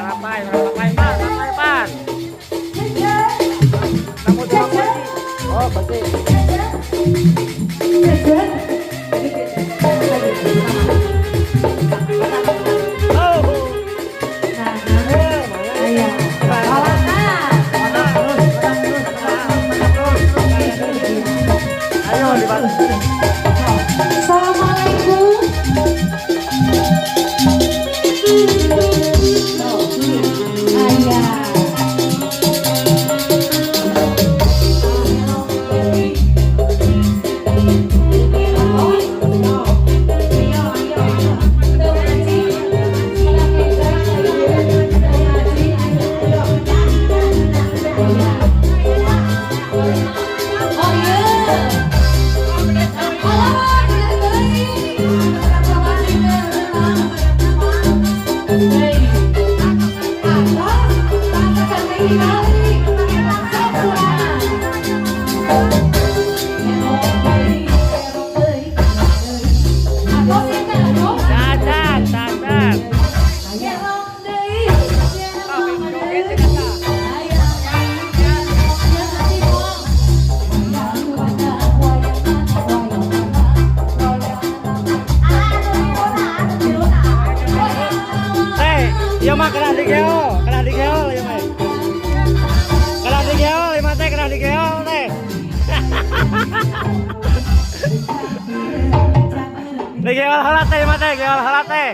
Rapay, pan, rapay pan. Kamu dua kunci. Oh, kunci. Iya mah kena digeo ya mah. Kena digeo lima teh kena digeo teh. Digeo halat teh mah teh, digeo halat teh.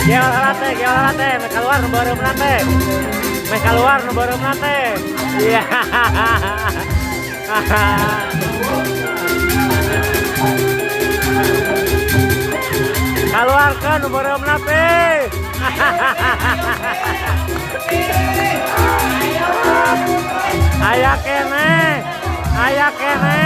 Ya, geol teh, mereka keluar nu beureumna teh. Mereka keluar nu beureumna teh. Iya. Keluarkan nu beureumna teh. Aya kene. Aya kene.